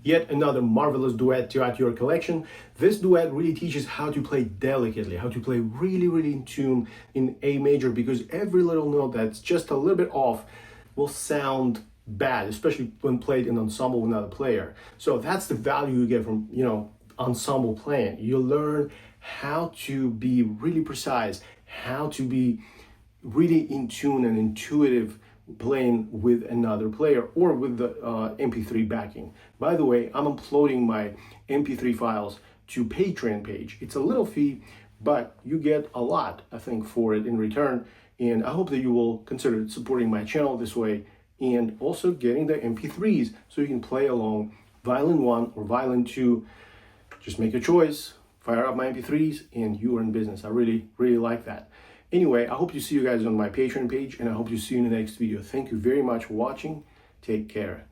Yet another marvelous duet to add to your collection. This duet really teaches how to play delicately, how to play really in tune in A major, because every little note that's just a little bit off will sound bad, especially when played in ensemble with another player. So that's the value you get from, ensemble playing. You learn how to be really precise, how to be really in tune and intuitive playing with another player or with the MP3 backing. By the way, I'm uploading my MP3 files to Patreon page. It's a little fee, but you get a lot, I think, for it in return. And I hope that you will consider supporting my channel this way and also getting the MP3s so you can play along Violin 1 or Violin 2. Just make a choice, fire up my MP3s, and you are in business. I really like that. Anyway, I hope to see you guys on my Patreon page, and I hope to see you in the next video. Thank you very much for watching. Take care.